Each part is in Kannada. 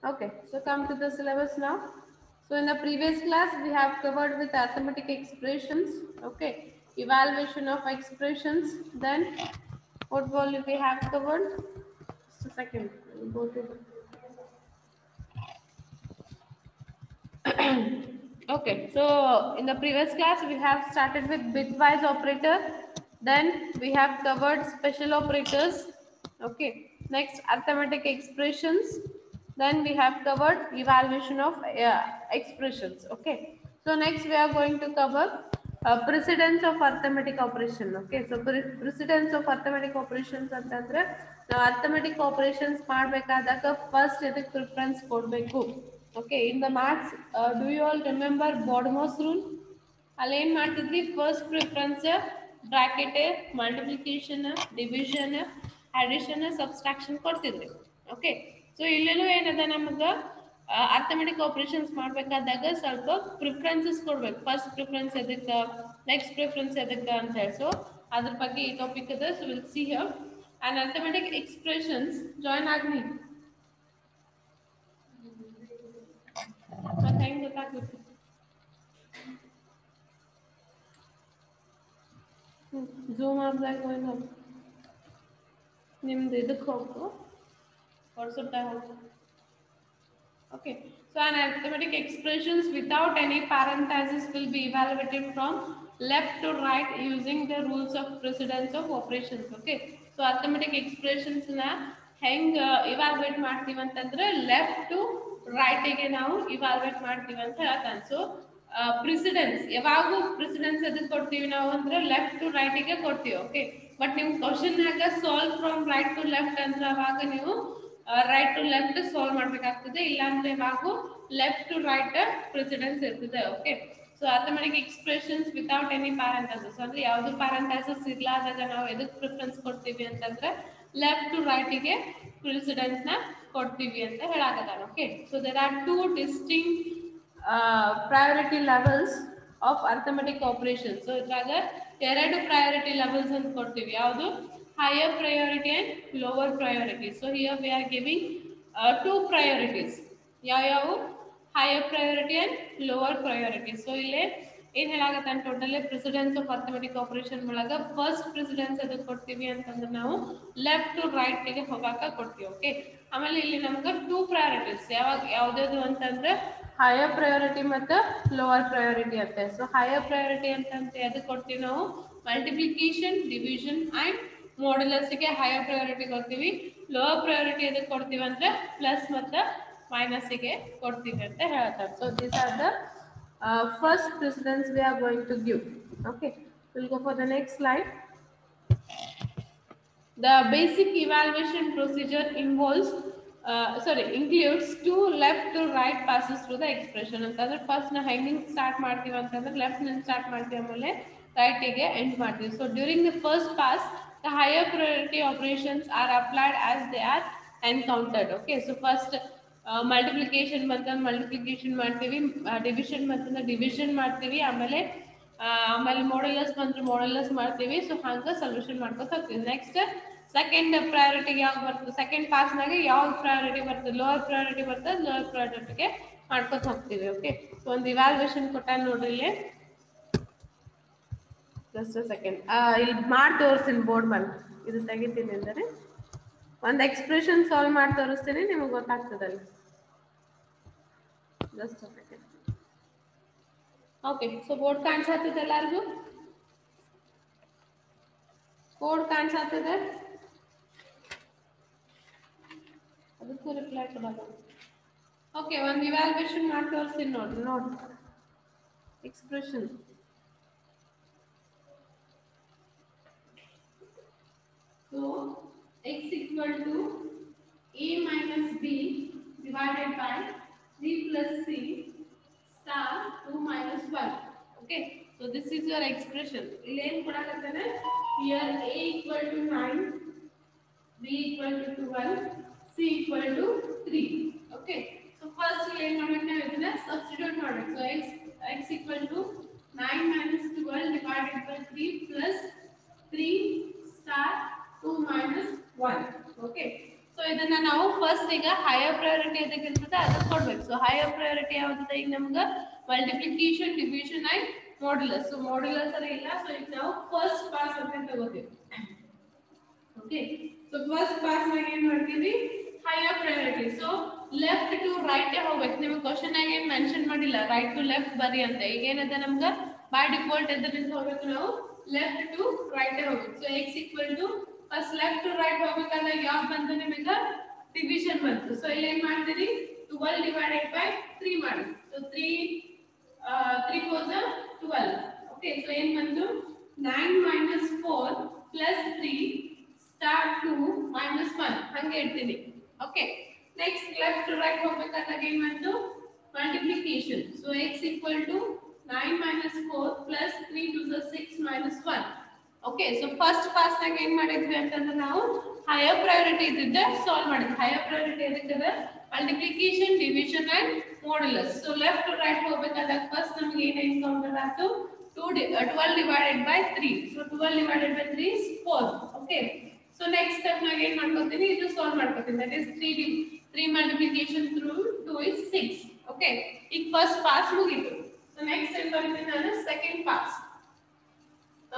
Okay, so come to the syllabus now. So in the previous class we have covered with arithmetic expressions. Okay, evaluation of expressions. Then what volume we have covered? Just a second. I'll go to the okay, so in the previous class we have started with bitwise operator, then we have covered special operators. Okay, next arithmetic expressions, then we have covered evaluation of expressions. Okay, so next we are going to cover precedence of arithmetic operation. Okay, so precedence of arithmetic operations ಅಂತಂದ್ರೆ ನಾವು arithmetic operations ಮಾಡಬೇಕಾದಾಗ first ಇದಕ್ಕೆ ಪ್ರಿಫರೆನ್ಸ್ ಕೊಡಬೇಕು. Okay, in the maths, do you all remember Bodmer's rule? ಅಲ್ಲಿ ಏನು ಮಾಡ್ತಿದ್ವಿ first preference bracket multiplication division addition subtraction ಕೊಡ್ತಿದ್ವಿ. ಓಕೆ, ಸೊ ಇಲ್ಲೇನು ಏನದ ನಮಗೆ ಅರ್ಥಮೆಟಿಕ್ ಆಪರೇಷನ್ಸ್ ಮಾಡಬೇಕಾದಾಗ ಸ್ವಲ್ಪ ಪ್ರಿಫರೆನ್ಸಸ್ ಕೊಡ್ಬೇಕು. ಫಸ್ಟ್ ಪ್ರಿಫರೆನ್ಸ್ ಎದಕ್ಕೆ, ನೆಕ್ಸ್ಟ್ ಪ್ರಿಫರೆನ್ಸ್ ಎದಕ್ಕೆ ಅಂತ ಹೇಳಿ. ಸೊ ಅದ್ರ ಬಗ್ಗೆ ಈ ಟಾಪಿಕ್ ಇದೆ. So will see here and arithmetic expressions join ಆಗ್ನಿ ಮತ್ತೆ ಹೆಂಗೆ ಗೊತ್ತಾಗ್ಬೇಕು. ಝೂಮ್ ಆಪ್ದಾಗ ಹೋಗಿ ನಿಮ್ದು ಇದಕ್ಕೆ ಹೋಗು, ವಾಟ್ಸಪ್ದಾಗ ಹೋಗು. Okay, so an arithmetic expressions without any parenthesis will be evaluated from left to right using the rules of precedence of operations. Okay, so arithmetic expressions na heng evaluate ಮಾಡ್ತೀವಿ ಅಂತಂದ್ರೆ ಲೆಫ್ಟ್ ಟು ರೈಟ್ ಗೆ ನಾವು evaluate ಮಾಡ್ತೀವಿ ಅಂತ ಹೇಳ್ತಾನೆ. ಸೊ ಪ್ರಿಸಿಡೆನ್ಸ್ ಯಾವಾಗೂ ಪ್ರಿಸಿಡೆನ್ಸ್ ಎದಕ್ಕೆ ಕೊಡ್ತೀವಿ ನಾವು ಅಂದ್ರೆ ಲೆಫ್ಟ್ ಟು ರೈಟ್ ಗೆ ಕೊಡ್ತೀವಿ. ಓಕೆ, ಬಟ್ ನಿಮ್ ಕ್ವಶನ್ ನಾಗ solve from right to left ಅಂದ್ರೆ ಅವಾಗ ನೀವು ರೈಟ್ ಟು ಲೆಫ್ಟ್ ಸಾಲ್ವ್ ಮಾಡಬೇಕಾಗ್ತದೆ, ಇಲ್ಲಾಂದ್ರೆ ಇವಾಗ ಲೆಫ್ಟ್ ಟು ರೈಟ್ ಪ್ರೆಸಿಡೆನ್ಸ್ ಇರ್ತದೆ. Okay, so arithmetic expressions without any parenthesis ಅಂದ್ರೆ ಯಾವುದು ಪ್ಯಾರಂಥೆಸಿಸ್ ಇರ್ಲಾದಾಗ ನಾವು ಎದಕ್ಕೆ ಪ್ರಿಫರೆನ್ಸ್ ಕೊಡ್ತೀವಿ ಅಂತಂದ್ರೆ ಲೆಫ್ಟ್ ಟು ರೈಟ್ ಗೆ ಪ್ರೆಸಿಡೆನ್ಸ್ ನ ಕೊಡ್ತೀವಿ ಅಂತ ಹೇಳಾಕತ್ತಾನ. Okay, so there are two distinct priority levels of arithmetic operations. So ಇದ್ರಾಗ ಎರಡು ಪ್ರಯಾರಿಟಿ ಲೆವೆಲ್ಸ್ ಅಂತ ಕೊಡ್ತೀವಿ. ಯಾವುದು higher priority and lower priority. So here we are giving two priorities. ಯಾವ್ಯಾವು higher priority and lower priority. So ಇಲ್ಲಿ ಏನು ಹೇಳಾಗತ್ತಾನ totally precedence of arithmetic operation ಒಳಗ ಫಸ್ಟ್ ಪ್ರೆಸಿಡೆನ್ಸ್ ಅದಕ್ಕೆ ಕೊಡ್ತೀವಿ ಅಂತಂದ್ರೆ ನಾವು ಲೆಫ್ಟ್ ಟು ರೈಟ್ ಗೆ ಹೋಗಾಕ ಕೊಡ್ತೀವಿ. ಓಕೆ, ಆಮೇಲೆ ಇಲ್ಲಿ ನಮ್ಗೆ ಟೂ ಪ್ರಯಾರಿಟೀಸ್ ಯಾವ್ದು ಅಂತಂದ್ರೆ ಹೈಯರ್ ಪ್ರಯಾರಿಟಿ ಮತ್ತು ಲೋವರ್ ಪ್ರಯಾರಿಟಿ ಅಂತ. ಸೊ ಹೈಯರ್ ಪ್ರಯಾರಿಟಿ ಅಂತಂದ್ರೆ ಅದಕ್ಕೆ ಕೊಡ್ತೀವಿ ನಾವು ಮಲ್ಟಿಪ್ಲಿಕೇಶನ್ ಡಿವಿಷನ್ ಆ್ಯಂಡ್ ಮಾಡ್ಯುಲಸ್ಗೆ ಹೈಯರ್ ಪ್ರಯಾರಿಟಿ ಕೊಡ್ತೀವಿ. ಲೋವರ್ ಪ್ರಯಾರಿಟಿ ಎದಕ್ಕೆ ಕೊಡ್ತೀವಿ ಅಂದ್ರೆ ಪ್ಲಸ್ ಮತ್ತು ಮೈನಸ್ಗೆ ಕೊಡ್ತೀವಿ ಅಂತ ಹೇಳ್ತಾರೆ. So these are the first precedence we are going to give. Okay, we'll go for the next slide. The basic evaluation procedure involves includes two left to right passes through the expression. ಅಂತಂದ್ರೆ ಫಸ್ಟ್ ನಾವು ಹೆಂಗೆ ಸ್ಟಾರ್ಟ್ ಮಾಡ್ತೀವಿ ಅಂತಂದ್ರೆ ಲೆಫ್ಟ್ ನಿಂದ ಸ್ಟಾರ್ಟ್ ಮಾಡ್ತೀವಿ, ಆಮೇಲೆ ರೈಟ್ ಗೆ ಎಂಡ್ ಮಾಡ್ತೀವಿ. So during the first pass the higher priority operations are applied as they are encountered. Okay, so first multiplication ಬಂತಂದ್ರೆ ಮಲ್ಟಿಪ್ಲಿಕೇಶನ್ ಮಾಡ್ತೀವಿ, ಡಿವಿಷನ್ ಬಂತಂದ್ರೆ ಡಿವಿಷನ್ ಮಾಡ್ತೀವಿ, ಆಮೇಲೆ ಮಾಡ್ಯುಲಸ್ ಬಂದ್ರೆ ಮಾಡ್ಯುಲಸ್ ಮಾಡ್ತೀವಿ. ಸೊ ಹಂಗೆ ಸೊಲ್ಯೂಷನ್ ಮಾಡ್ಕೊತ ಹೋಗ್ತೀವಿ. ನೆಕ್ಸ್ಟ್ ಸೆಕೆಂಡ್ ಪ್ರಯಾರಿಟಿಗೆ ಯಾವ್ದು ಬರ್ತದೆ, ಸೆಕೆಂಡ್ ಪಾಸ್ನಾಗೆ ಯಾವ್ದು ಪ್ರಯಾರಿಟಿ ಬರ್ತದೆ, ಲೋವರ್ ಪ್ರಯಾರಿಟಿ ಬರ್ತದೆ, ಲೋವರ್ ಪ್ರಯಾರಿಟಿಗೆ ಮಾಡ್ಕೊತ ಹೋಗ್ತೀವಿ. ಓಕೆ, ಸೊ ಒಂದು ಇವ್ಯಾಲ್ಯೂಯೇಷನ್ ಕೊಟ್ಟ ನೋಡ್ರಿ ಇಲ್ಲಿ. ಜಸ್ಟ್ ಸೆಕೆಂಡ್ ಇಲ್ಲಿ ಮಾಡಿ ತೋರಿಸ್ತೀನಿ ಬೋರ್ಡ್ ಮೇಲೆ, ಇದು ತೆಗಿತೀನಿ ಅಂದರೆ ಒಂದು ಎಕ್ಸ್ಪ್ರೆಷನ್ ಸಾಲ್ವ್ ಮಾಡಿ ತೋರಿಸ್ತೀನಿ, ನಿಮಗೆ ಗೊತ್ತಾಗ್ತದಲ್ಲಿ. Just second. Okay, so board ಕಾಣಿಸತ್ತಿದೆ ಎಲ್ಲರಿಗೂ? ಬೋರ್ಡ್ ಕಾಣಿಸತ್ತಿದೆ? ಅದಕ್ಕೂ ರಿಪ್ಲೈ ಕೊಡೋದು. ಓಕೆ, ಒಂದು ಇವ್ಯಾಲ್ಯೂಯೇಷನ್ ಮಾಡಿ ತೋರಿಸ್ತೀನಿ ನೋಡ್ರಿ. Expression so x equal to a minus b divided by 3 plus c star 2 minus 1. Okay, so this is your expression. ಇಲ್ಲಿ ಏನು ಕೊಡಾಕತ್ತಾನೆ, here a equal to 9, b equal to 12, c equal to 3. Okay, so first ಇಲ್ಲಿ ಏನು ಮಾಡಬೇಕು, ನಾವು ಇದನ್ನ ಸಬ್ಸ್ಟಿಟ್ಯೂಟ್ ಮಾಡಬೇಕು. So x equal to 9 minus 12 divided by 3 plus 3 star 2 minus 1. Okay. So ಇದನ್ನ ನಾವು ಫಸ್ಟ್ ಈಗ ಹೈಯರ್ ಪ್ರಯಾರಿಟಿ ಅದಕ್ಕೆ ಇರ್ತದೆ ಅದಕ್ಕೆ ಕೊಡಬೇಕು. ಸೊ ಹೈಯರ್ ಪ್ರಯಾರಿಟಿ ಯಾವುದು ಈಗ ನಮಗೆ multiplication division and modulus. So modulus ಅರ ಇಲ್ಲ. ಸೊ ಈಗ ನಾವು ಫಸ್ಟ್ ಪಾಸ್ ಅಂತ ತಗೋತೀವಿ. ಓಕೆ. ಸೊ ಫಸ್ಟ್ ಪಾಸ್ ನಾಗ ಏನು ಮಾಡ್ತೀವಿ higher priority. So left to right ಹೋಗ್ಬೇಕು. ನಿಮಗೆ ಕ್ವಶನ್ ಆಗಿ ಏನು ಮೆನ್ಷನ್ ಮಾಡಿಲ್ಲ ರೈಟ್ ಟು ಲೆಫ್ಟ್ ಬರಿ ಅಂತ. ಈಗ ಏನದ ನಮ್ಗೆ ಬೈ ಡಿಫಾಲ್ಟ್ ಎದರಿಂದ ಹೋಗ್ಬೇಕು ನಾವು ಲೆಫ್ಟ್ ಟು ರೈಟ್ ಹೋಗ್ಬೇಕು. So x equal to first left to right ಹೋಗ್ಬೇಕಂದ್ರೆ ಯಾವ್ದು ಬಂತು ನಿಮಗೆ ಡಿವಿಷನ್ ಬಂತು. ಸೊ ಇಲ್ಲಿ ಏನು ಮಾಡ್ತೀರಿ 12 ಡಿವೈಡೆಡ್ ಬೈ 3 ಮಾಡಿ. ಸೊ 3 4 12. ಓಕೆ. ಸೊ ಏನು ಬಂತು 9 minus 4 plus 3 star 2 minus 1 ಹಂಗೆ ಇಡ್ತೀನಿ. Okay. Next left to right ಹೋಗ್ಬೇಕಂದಾಗ ಏನು ಬಂತು multiplication. So x equal to 9 minus 4 plus 3 to the 6 minus 1. Okay. So first pass ನಾಗ ಏನು ಮಾಡಿದ್ವಿ ಅಂತಂದ್ರೆ ನಾವು ಹೈಯರ್ ಪ್ರಯಾರಿಟಿ ಇದ್ದಿದ್ದೆ ಸಾಲ್ವ್ ಮಾಡಿದ್ವಿ. ಹೈಯರ್ ಪ್ರಯಾರಿಟಿ ಎದಕ್ಕೆ multiplication division and modulus. So left to right ಹೋಗ್ಬೇಕಂದಾಗ ಫಸ್ಟ್ ನಮಗೆ ಏನು ಎನ್ಕೌಂಟರ್ ಆಯ್ತು 12 divided by 3. So 12 divided by 3 is 4. Okay. So next step ನಾಗ ಏನು ಮಾಡ್ಕೊತೀನಿ ಇದು ಸಾಲ್ವ್ ಮಾಡ್ಕೊತೀನಿ. that is 3 multiplication through 2 is 6. Okay. ಈಗ ಫಸ್ಟ್ ಪಾಸ್ ಮುಗೀತು. So next ಏನು ಬರ್ತೀನಿ ನಾನು second pass.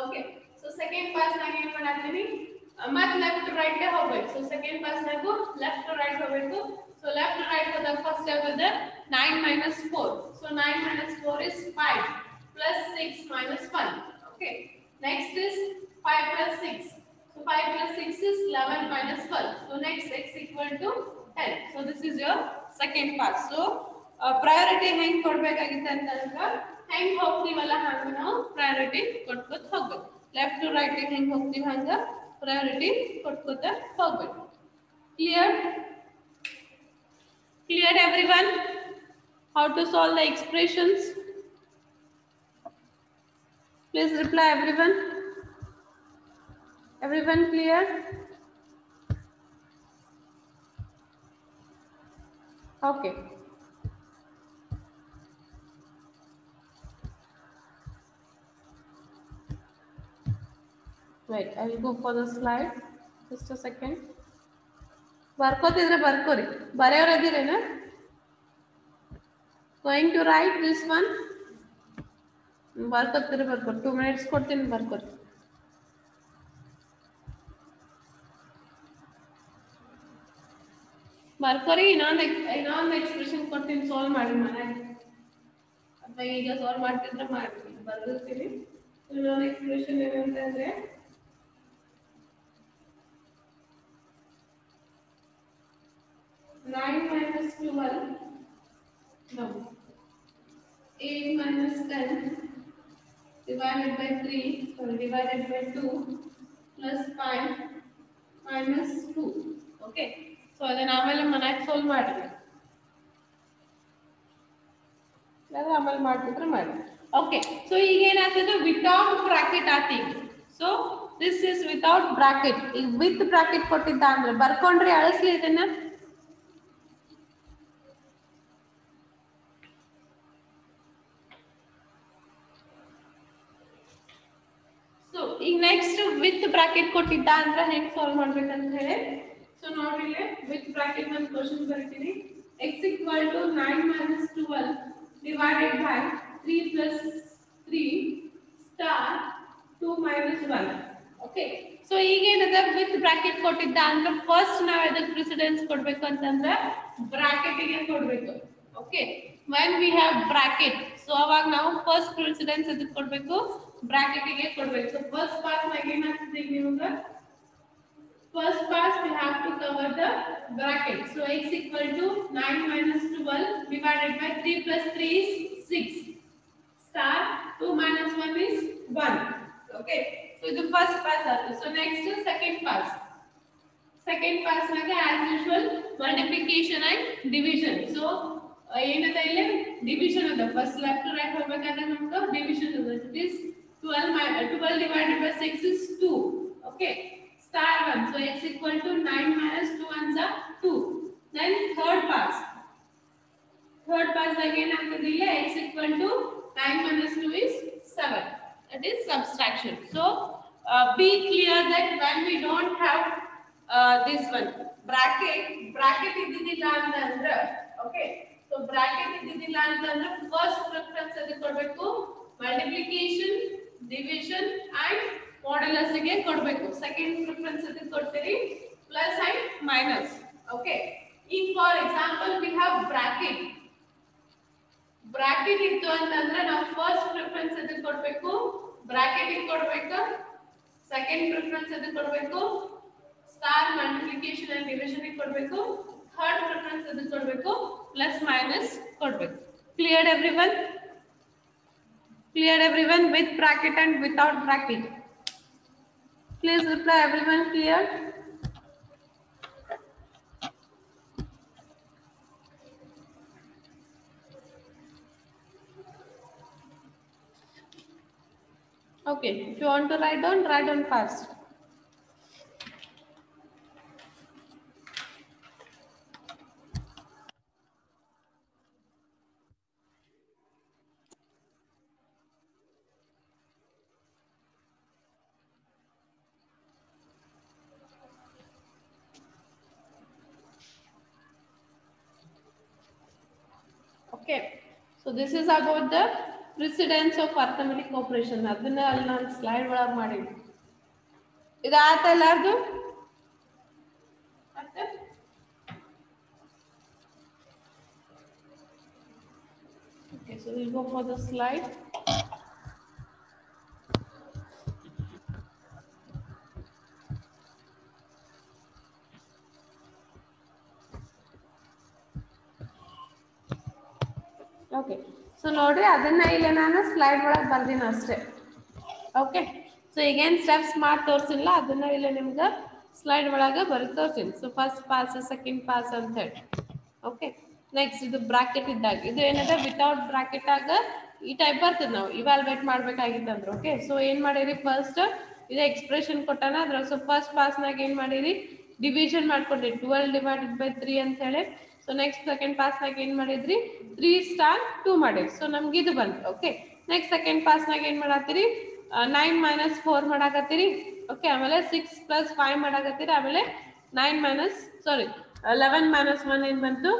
Okay. So second pass ನಾಗ ಏನು ಮಾಡ್ತೀನಿ ಮತ್ತೆ ಲೆಫ್ಟ್ ಟು ರೈಟ್ ಹೋಗಬೇಕು. ಸೊ ಸೆಕೆಂಡ್ ಪಾಸ್ ನಾಗು ಲೆಫ್ಟ್ ಟು ರೈಟ್ ಹೋಗಬೇಕು. ಸೊ ಲೆಫ್ಟ್ ಟು ರೈಟ್ ಹೋದಾಗ ಫಸ್ಟ್ ಯಾವುದು 9 minus 4. So 9 minus 4 is 5 plus 6 minus 1. Okay. Next is 5 plus 6. So 5 plus 6 is 11 minus 12. So next x equal to 10. So this is your second pass. So priority ಹೆಂಗ್ ಕೊಡಬೇಕಾಗಿತ್ತು ಅಂತಂದ್ರೆ ಹೆಂಗ್ ಹೋಗ್ತೀವಲ್ಲ ಹಂಗ ನಾವು priority ಕೊಟ್ಕೋತ ಹೋಗ್ಬೇಕು. ಲೆಫ್ಟ್ ಟು ರೈಟ್ ಹೆಂಗ್ ಹೋಗ್ತೀವಿ ಹಂಗ priority ಕೊಟ್ಕೋತ ಹೋಗ್ಬೇಕು. Clear everyone? How to solve the expressions? Please reply everyone. Everyone clear? Okay. Wait, I will go for the slide. Just a second. ಬರ್ಕೋತಿದ್ರೆ ಬರ್ಕೋರಿ. ಬರೆಯೋರು ಇದ್ದೀರೇನಾ? Going to write this one. ಬರ್ಕೋತಿದ್ರೆ ಬರ್ಕೋರಿ. 2 minutes ಕೊಡ್ತೀನಿ ಬರ್ಕೋರಿ. ಬರ್ಕೋರಿ. ಇನ್ನೊಂದು ಎಕ್ಸ್ಪ್ರೆಷನ್ ಕೊಡ್ತೀನಿ ಸಾಲ್ವ್ ಮಾಡಿ ಮನೆಗೆ. ಅಥವಾ ಈಗ ಸಾಲ್ವ್ ಮಾಡ್ತಿದ್ರೆ ಮಾಡ್ತೀನಿ ಬರ್ದಿರ್ತೀನಿ. ಇನ್ನೊಂದು ಎಕ್ಸ್ಪ್ರೆಷನ್ ಏನಂತಂದ್ರೆ 9 minus 12 no 8 minus 10 divided by 3 sorry divided by 2 plus 5 minus 2. Okay. So ಅದನ್ನ ಆಮೇಲೆ ಮನೆಗೆ ಸಾಲ್ವ್ ಮಾಡ್ರಿ. ಆಮೇಲೆ ಮಾಡ್ತಿದ್ರೆ ಮಾಡಿ. ಓಕೆ. ಸೊ ಈಗ ಏನಾಗ್ತದೆ ವಿತೌಟ್ ಬ್ರಾಕೆಟ್ ಆತಿ. So this is without bracket. ಈಗ ವಿತ್ ಬ್ರಾಕೆಟ್ ಕೊಟ್ಟಿದ್ದ ಅಂದ್ರೆ ಬರ್ಕೊಂಡ್ರಿ ಅಳಿಸ್ಲಿ ಇದನ್ನ. ಈಗ ನೆಕ್ಸ್ಟ್ ವಿತ್ ಬ್ರಾಕೆಟ್ ಕೊಟ್ಟಿದ್ದ ಅಂದ್ರೆ ಹೆಂಗ್ ಸಾಲ್ವ್ ಮಾಡ್ಬೇಕಂತ ಹೇಳಿ. ಸೊ ನೋಡ್ರಿ ಇಲ್ಲಿ ವಿತ್ ಬ್ರಾಕೆಟ್ ಒಂದು ಕ್ವೆಶ್ಚನ್ ಬರೀತೀನಿ. x equal to 9 minus 12 divided by 3 plus 3 star 2 minus 1. Okay. So ಈಗ ಏನದ ವಿತ್ ಬ್ರಾಕೆಟ್ ಕೊಟ್ಟಿದ್ದ ಅಂದ್ರೆ ಫಸ್ಟ್ ನಾವು ಅದಕ್ಕೆ ಪ್ರೆಸಿಡೆನ್ಸ್ ಕೊಡ್ಬೇಕು ಅಂತಂದ್ರೆ ಬ್ರಾಕೆಟ್ ಗೆ ಕೊಡ್ಬೇಕು. Okay. when we have bracket so ಅವಾಗ ನಾವು ಫಸ್ಟ್ ಪ್ರೆಸಿಡೆನ್ಸ್ ಅದಕ್ಕೆ ಕೊಡ್ಬೇಕು ಬ್ರಾಕೆಟ್ ಗೆ ಕೊಡ್ಬೇಕು. ಸೊ ಫಸ್ಟ್ ಪಾಸ್ ನಾಗ ಏನಾಗ್ತದೆ ಈಗ ನಿಮಗೆ first pass we have to cover the bracket. So x equal to 9 minus 12 divided by 3 plus 3 is 6 star 2 minus 1 is 1. Okay. So the first pass ಆಯ್ತು. So next is second pass. Second pass ನಾಗ as usual multiplication and division. So ಏನದ ಇಲ್ಲಿ division ಅದ. first left to right ಹೋಗಬೇಕಾದ್ರೆ ನಮಗೆ division ಅದ. It is 12 divided by 6 is 2. Okay. Star 1. So x equal to 9 minus 2 ones are 2. Then third pass. Third pass again after the x equal to 9 minus 2 is 7. That is subtraction. So be clear that when we don't have this one bracket ಇದ್ದಿದ್ದಿಲ್ಲ ಅಂತಂದ್ರೆ ಓಕೆ ಸೊ ಬ್ರಾಕೆಟ್ ಇದ್ದಿದ್ದಿಲ್ಲ ಅಂತಂದ್ರೆ ಫಸ್ಟ್ ಪ್ರಿಫರೆನ್ಸ್ ಅದಕ್ಕೆ ಕೊಡಬೇಕು ಮಲ್ಟಿಪ್ಲಿಕೇಶನ್ ಡಿವಿಷನ್ ಅಂಡ್ ಮಾಡ್ಯುಲಸ್ ಗೆ ಕೊಡಬೇಕು ಸೆಕೆಂಡ್ ಪ್ರಿಫರೆನ್ಸ್ ಅದಕ್ಕೆ ಕೊಡ್ತೀರಿ ಪ್ಲಸ್ ಅಂಡ್ ಮೈನಸ್ ಓಕೆ ಈಗ for example we have bracket ಇತ್ತು ಅಂತಂದ್ರೆ ನಾವು ಫಸ್ಟ್ ಪ್ರಿಫರೆನ್ಸ್ ಅದಕ್ಕೆ ಕೊಡಬೇಕು ಬ್ರಾಕೆಟ್ ಗೆ ಕೊಡಬೇಕು ಸೆಕೆಂಡ್ ಪ್ರಿಫರೆನ್ಸ್ ಅದಕ್ಕೆ ಕೊಡಬೇಕು ಸ್ಟಾರ್ ಮಲ್ಟಿಪ್ಲಿಕೇಶನ್ ಅಂಡ್ ಡಿವಿಷನ್ ಗೆ ಕೊಡಬೇಕು ಥರ್ಡ್ ಪ್ರಿಫರೆನ್ಸ್ ಅದಕ್ಕೆ ಕೊಡಬೇಕು ಪ್ಲಸ್ ಮೈನಸ್ ಕೊಡಬೇಕು clear everyone with bracket and without bracket please reply everyone clear okay if you want to write down fast okay so this is about the precedence of arithmetic operation ಅದನ್ನ ಅಲ್ಲಿ ನಾನು ಸ್ಲೈಡ್ ಒಳಗೆ ಮಾಡಿದ್ದೆ ಇದು ಆಯ್ತಾ ಎಲ್ಲಾರ್ದು ಮತ್ತೆ okay so we'll go for the slide okay so ನೋಡ್ರಿ ಅದನ್ನ ಇಲ್ಲಿ ನಾನು ಸ್ಲೈಡ್ ಒಳಗೆ ಬರ್ದಿನ ಅಷ್ಟೇ ಓಕೆ ಸೊ ಈಗೇನು ಸ್ಟೆಪ್ಸ್ ಮಾಡಿ ತೋರಿಸಿಲ್ಲ ಅದನ್ನ ಇಲ್ಲಿ ನಿಮ್ಗೆ ಸ್ಲೈಡ್ ಒಳಗೆ ಬರೆದು ತೋರಿಸ್ತೀನಿ so first pass second pass ಅಂತ ಹೇಳಿ ಓಕೆ ನೆಕ್ಸ್ಟ್ ಇದು ಬ್ರಾಕೆಟ್ ಇದ್ದಾಗ ಇದು ಏನದ ವಿತೌಟ್ ಬ್ರಾಕೆಟ್ ಆಗ ಈ ಟೈಪ್ ಬರ್ತದೆ ನಾವು ಇವ್ಯಾಲ್ಯೂಯೇಟ್ ಮಾಡ್ಬೇಕಾಗಿತ್ತಂದ್ರೆ ಓಕೆ ಸೊ ಏನು ಮಾಡಿರಿ ಫಸ್ಟ್ ಇದು ಎಕ್ಸ್ಪ್ರೆಷನ್ ಕೊಟ್ಟಾನ ಅದ್ರ ಸೊ ಫಸ್ಟ್ ಪಾಸ್ನಾಗ ಏನು ಮಾಡಿರಿ ಡಿವಿಷನ್ ಮಾಡ್ಕೊಂಡ್ರಿ 12/3 ಅಂತ ಹೇಳಿ ಸೊ ನೆಕ್ಸ್ಟ್ ಸೆಕೆಂಡ್ ಪಾಸ್ನಾಗ ಏನು ಮಾಡಿದ್ರಿ 3 2 ಮಾಡಿರಿ ಸೊ ನಮ್ಗೆ ಇದು ಬಂತು ಓಕೆ ನೆಕ್ಸ್ಟ್ ಸೆಕೆಂಡ್ ಪಾಸ್ನಾಗ ಏನು ಮಾಡತ್ತೀರಿ 9 - 4 ಮಾಡಾಕತ್ತೀರಿ ಓಕೆ ಆಮೇಲೆ 6 + 5 ಮಾಡಾಕತ್ತೀರಿ ಆಮೇಲೆ 11 - 1 ಏನು ಬಂತು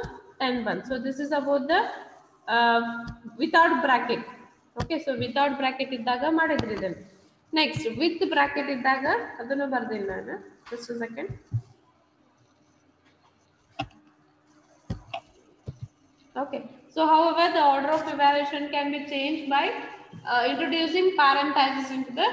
10 ಬಂತು so this is about the without bracket okay so without bracket ಇದ್ದಾಗ ಮಾಡಿದ್ರಿ ಇದನ್ನು ನೆಕ್ಸ್ಟ್ ವಿತ್ ಬ್ರಾಕೆಟ್ ಇದ್ದಾಗ ಅದನ್ನು ಬರ್ದಿಲ್ಲ ನಾನು just a second okay so however the order of evaluation can be changed by introducing parentheses into the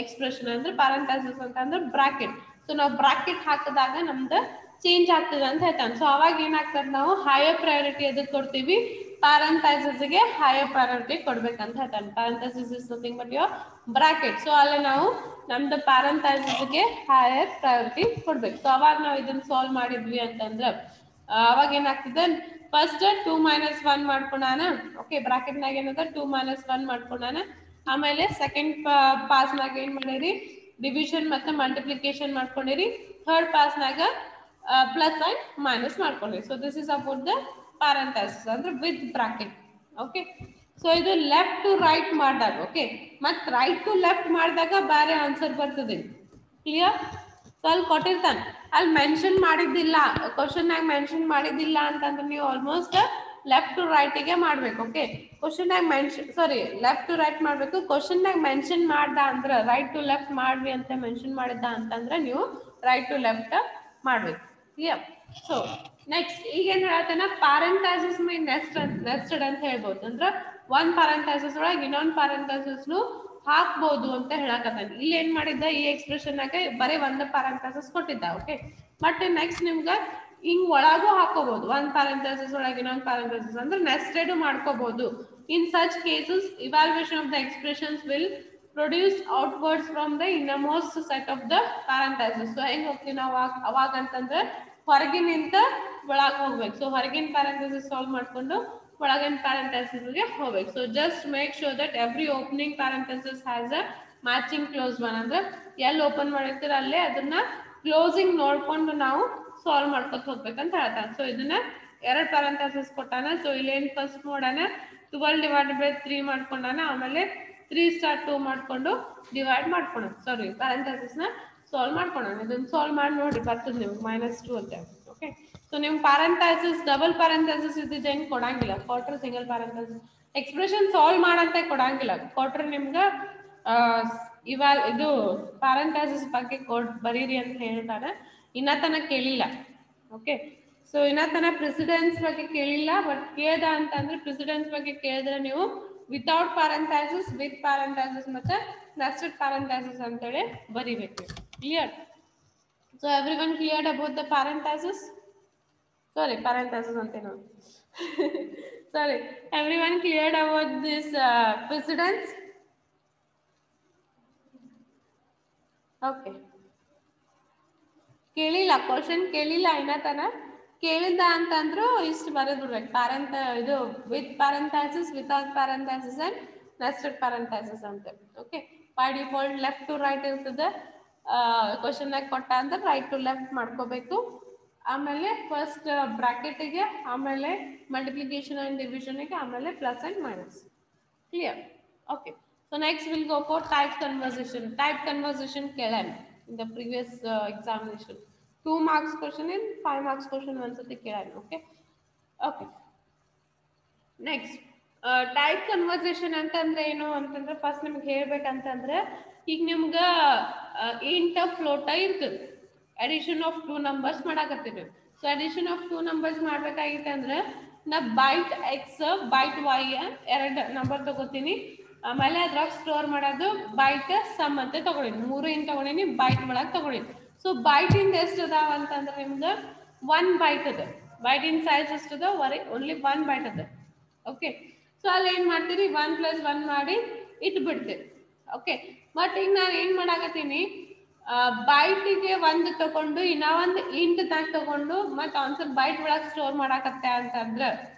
expression ಅಂದ್ರೆ parentheses ಅಂತಂದ್ರೆ bracket so ನಾವು bracket ಹಾಕಿದಾಗ ನಮ್ದು ಚೇಂಜ್ ಆಗ್ತದೆ ಅಂತ ಹೇಳ್ತಾನೆ ಸೊ ಅವಾಗ ಏನಾಗ್ತದೆ ನಾವು ಹೈಯರ್ ಪ್ರಯಾರಿಟಿ ಅದಕ್ಕೆ ಕೊಡ್ತೀವಿ parentheses ಗೆ ಹೈಯರ್ ಪ್ರಯಾರಿಟಿ ಕೊಡ್ಬೇಕಂತ ಹೇಳ್ತಾನೆ parentheses is nothing but your bracket so ಅಲ್ಲಿ ನಾವು ನಮ್ದು parentheses ಗೆ ಹೈಯರ್ ಪ್ರಯಾರಿಟಿ ಕೊಡ್ಬೇಕು ಸೊ ಅವಾಗ ನಾವು ಇದನ್ನ ಸಾಲ್ವ್ ಮಾಡಿದ್ವಿ ಅಂತಂದ್ರೆ ಅವಾಗ ಏನಾಗ್ತದೆ ಫಸ್ಟ್ 2 - 1 ಮಾಡ್ಕೊಂಡಾನ ಓಕೆ ಬ್ರಾಕೆಟ್ ನಾಗ ಏನದ 2 - 1 ಮಾಡ್ಕೊಂಡಾನ ಆಮೇಲೆ ಸೆಕೆಂಡ್ ಪಾಸ್ನಾಗ ಏನ್ ಮಾಡಿರಿ ಡಿವಿಷನ್ ಮತ್ತೆ ಮಲ್ಟಿಪ್ಲಿಕೇಶನ್ ಮಾಡ್ಕೊಂಡಿರಿ ಥರ್ಡ್ ಪಾಸ್ನಾಗ ಪ್ಲಸ್ ಅಂಡ್ ಮೈನಸ್ ಮಾಡ್ಕೊಂಡಿರಿ so this is about the parenthesis ಅಂದ್ರೆ ವಿತ್ ಬ್ರಾಕೆಟ್ ಓಕೆ ಸೊ ಇದು ಲೆಫ್ಟ್ ಟು ರೈಟ್ ಮಾಡಿದಾಗ ಓಕೆ ಮತ್ತೆ ರೈಟ್ ಟು ಲೆಫ್ಟ್ ಮಾಡಿದಾಗ ಬೇರೆ ಆನ್ಸರ್ ಬರ್ತದೆ ಕ್ಲಿಯರ್ ಸೊ ಅಲ್ಲಿ ಕೊಟ್ಟಿರ್ತಾನೆ ಅಲ್ಲಿ ಮೆನ್ಷನ್ ಮಾಡಿದ್ದಿಲ್ಲ ಕ್ವಶನ್ನಾಗ ಮೆನ್ಷನ್ ಮಾಡಿದ್ದಿಲ್ಲ ಅಂತಂದ್ರೆ ನೀವು ಆಲ್ಮೋಸ್ಟ್ ಲೆಫ್ಟ್ ಟು ರೈಟಿಗೆ ಮಾಡ್ಬೇಕು ಓಕೆ ಕ್ವಶನ್ನಾಗ ಲೆಫ್ಟ್ ಟು ರೈಟ್ ಮಾಡಬೇಕು ಕ್ವಶನ್ನಾಗ ಮೆನ್ಷನ್ ಮಾಡ್ದ ಅಂದ್ರೆ ರೈಟ್ ಟು ಲೆಫ್ಟ್ ಮಾಡ್ರಿ ಅಂತ ಮೆನ್ಷನ್ ಮಾಡಿದ್ದ ಅಂತಂದ್ರೆ ನೀವು ರೈಟ್ ಟು ಲೆಫ್ಟ್ ಮಾಡ್ಬೇಕು ಕ್ಲಿಯರ್ ಸೊ ನೆಕ್ಸ್ಟ್ ಈಗ ಏನ್ ಹೇಳ್ತಾನ parenthesis ಮೈ ನೆಸ್ಟೆಡ್ ಅಂತ ಹೇಳ್ಬೋದು ಅಂದ್ರೆ ಒಂದ್ parenthesis ಒಳಗೆ ಇನ್ನೊಂದು parenthesis ಹಾಕ್ಬಹುದು ಅಂತ ಹೇಳಕತ್ತಾನೆ ಇಲ್ಲಿ ಏನ್ ಮಾಡಿದ್ದ ಈ ಎಕ್ಸ್ಪ್ರೆಷನ್ ಆಗ ಬರೀ ಒಂದು parenthesis ಕೊಟ್ಟಿದ್ದ ಓಕೆ ಬಟ್ ನೆಕ್ಸ್ಟ್ ನಿಮ್ಗೆ ಹಿಂಗ್ ಒಳಗೂ ಹಾಕೋಬಹುದು ಒಂದ್ parenthesis ಒಳಗೆ ಇನ್ನೊಂದು parenthesis ಅಂದ್ರೆ ನೆಸ್ಟೆಡ್ ಮಾಡ್ಕೋಬಹುದು in such cases evaluation of the expressions will produce outwards from the innermost set of the parenthesis so ಹೆಂಗ್ ಹೋಗ್ತೀವಿ ನಾವು ಅವಾಗ ಅಂತಂದ್ರೆ ಹೊರಗಿನಿಂದ ಒಳಗೆ ಹೋಗ್ಬೇಕು ಸೊ ಹೊರಗಿನ parenthesis ಸಾಲ್ವ್ ಮಾಡ್ಕೊಂಡು ಒಳಗಿನ parenthesis ಗೆ ಹೋಗ್ಬೇಕು so just make sure that every opening parenthesis has a matching close one ಅಂದ್ರೆ ಎಲ್ಲಿ ಓಪನ್ ಮಾಡಿರ್ತೀರ ಅಲ್ಲೇ ಅದನ್ನ ಕ್ಲೋಸಿಂಗ್ ನೋಡ್ಕೊಂಡು ನಾವು ಸಾಲ್ವ್ ಮಾಡ್ಕೊತ ಹೋಗ್ಬೇಕಂತ ಹೇಳ್ತಾನೆ ಸೊ ಇದನ್ನ ಎರಡು parenthesis ಕೊಟ್ಟಾನ ಸೊ ಇಲ್ಲಿ ಏನ್ ಫಸ್ಟ್ ಮಾಡೋಣ 12/3 ಮಾಡ್ಕೊಂಡಾನ ಆಮೇಲೆ 3 - 2 ಮಾಡ್ಕೊಂಡು ಡಿವೈಡ್ ಮಾಡ್ಕೊಳ ಸಾರಿ parenthesis ನ ಸಾಲ್ವ್ ಮಾಡ್ಕೊಳ್ಳೋಣ. ಇದನ್ನು ಸಾಲ್ವ್ ಮಾಡಿ ನೋಡಿ ಬರ್ತದೆ ನಿಮ್ಗೆ -2 ಅಂತ. ಓಕೆ, ಸೊ ನಿಮ್ಗೆ ಪ್ಯಾರಂಥೈಸಿಸ್ ಡಬಲ್ ಪ್ಯಾರಂಥೈಸಿಸ್ ಇದ್ದಿದ್ದು ಏನು ಕೊಡಂಗಿಲ್ಲ, ಕ್ವಾರ್ಟರ್ ಸಿಂಗಲ್ ಪ್ಯಾರಂಥೈಸಿಸ್ ಎಕ್ಸ್ಪ್ರೆಷನ್ ಸಾಲ್ವ್ ಮಾಡಂತ ಕೊಡಂಗಿಲ್ಲ. ಕ್ವಾರ್ಟರ್ ನಿಮ್ಗೆ ಇವಾಗ ಇದು ಪ್ಯಾರಂಥೈಸಿಸ್ ಬಗ್ಗೆ ಬರೀರಿ ಅಂತ ಹೇಳ್ತಾರೆ. ಇನ್ನ ತನಕ ಕೇಳಿಲ್ಲ. ಓಕೆ, ಸೊ ಇನ್ನ ತನಕ ಪ್ರೆಸಿಡೆನ್ಸ್ ಬಗ್ಗೆ ಕೇಳಿಲ್ಲ, ಬಟ್ ಕೇಳ್ದ ಅಂತಂದ್ರೆ ಪ್ರೆಸಿಡೆನ್ಸ್ ಬಗ್ಗೆ ಕೇಳಿದ್ರೆ ನೀವು ವಿತೌಟ್ ಪ್ಯಾರಂಥೈಸಿಸ್, ವಿತ್ ಪ್ಯಾರಂಥೈಸಿಸ್ ಮತ್ತೆ ನೆಸ್ಟೆಡ್ ಪ್ಯಾರಂಥೈಸಿಸ್ ಅಂತೇಳಿ ಬರಿಬೇಕು. Clear? So everyone cleared about the parenthesis? Sorry, parenthesis anteno. Sorry, everyone cleared about this precedence? Okay. ಕೇಳಿಲ್ಲ, ಕ್ವಶನ್ ಕೇಳಿಲ್ಲ ಇನ್ನ ತನ. ಕೇಳಿದ್ದ ಅಂತಂದ್ರು ಇಷ್ಟು ಬರೆದು ಬಿಡ್ಬೇಕು. ಇದು with parenthesis, without parenthesis and nested parenthesis ಅಂತ. Okay, by default left to right ಇರ್ತದೆ. ಕ್ವಶನ್ ಕೊಟ್ಟ ಅಂದ್ರೆ ರೈಟ್ ಟು ಲೆಫ್ಟ್ ಮಾಡ್ಕೋಬೇಕು. ಆಮೇಲೆ ಫಸ್ಟ್ ಬ್ರಾಕೆಟಿಗೆ, ಆಮೇಲೆ ಮಲ್ಟಿಪ್ಲಿಕೇಶನ್ ಅಂಡ್ ಡಿವಿಷನ್ಗೆ, ಆಮೇಲೆ plus and minus. Clear? Okay, so next will go for type conversation. Type conversation ಕೇಳೋಣ in the previous examination. 2 marks question and 5 marks question ಒಂದ್ಸತಿ ಕೇಳೋಣ. Okay okay, next type conversation ಅಂತಂದ್ರೆ ಏನು ಅಂತಂದ್ರೆ ಫಸ್ಟ್ ನಿಮ್ಗೆ ಹೇಳ್ಬೇಕಂತಂದ್ರೆ, ಈಗ ನಿಮ್ಗೆ ಇಂಟ್ ಫ್ಲೋಟ ಇರ್ತದೆ, ಅಡಿಷನ್ ಆಫ್ 2 ನಂಬರ್ಸ್ ಮಾಡಾಕತ್ತೀವಿ. ಸೊ ಅಡಿಷನ್ ಆಫ್ 2 ನಂಬರ್ಸ್ ಮಾಡ್ಬೇಕಾಗಿತ್ತು ಅಂದ್ರೆ ನಾ ಬೈಟ್ ಎಕ್ಸ್ ಬೈಟ್ ವೈ ಎರಡು ನಂಬರ್ ತಗೋತೀನಿ. ಆಮೇಲೆ ಅದ್ರಾಗ ಸ್ಟೋರ್ ಮಾಡೋದು ಬೈಟ್ ಸಮ್ ಅಂತ ತಗೊಂಡಿನಿ. 3 ಏನ್ ತಗೊಂಡಿನಿ, ಬೈಟ್ ಒಳಗೆ ತಗೊಂಡಿನಿ. ಸೊ ಬೈಟ್ ಇಂದ ಎಷ್ಟು ಅದಾವ ಅಂತಂದ್ರೆ ನಿಮ್ಗೆ 1 ಬೈಟ್ ಅದ. ಬೈಟ್ ಇನ್ ಸೈಜ್ ಎಷ್ಟು ಅದ, ಓನ್ಲಿ 1 ಬೈಟ್ ಅದ. ಓಕೆ, ಸೊ ಅಲ್ಲಿ ಏನ್ ಮಾಡ್ತೀರಿ, 1 + 1 ಮಾಡಿ ಇಟ್ಟು ಬಿಡ್ತೀರಿ. ಓಕೆ, ಬಟ್ ಈಗ ನಾನು ಏನ್ ಮಾಡಾಕತ್ತೀನಿ, ಬೈಟಿಗೆ 1 ತಗೊಂಡು ಇನ್ನ ಒಂದು ಇಂಟ್ ತಗೊಂಡು ಮತ್ತೆ ಒಂದ್ಸಲ ಬೈಟ್ ಒಳಗೆ ಸ್ಟೋರ್ ಮಾಡಾಕತ್ತೆ ಅಂತಂದ್ರೆ,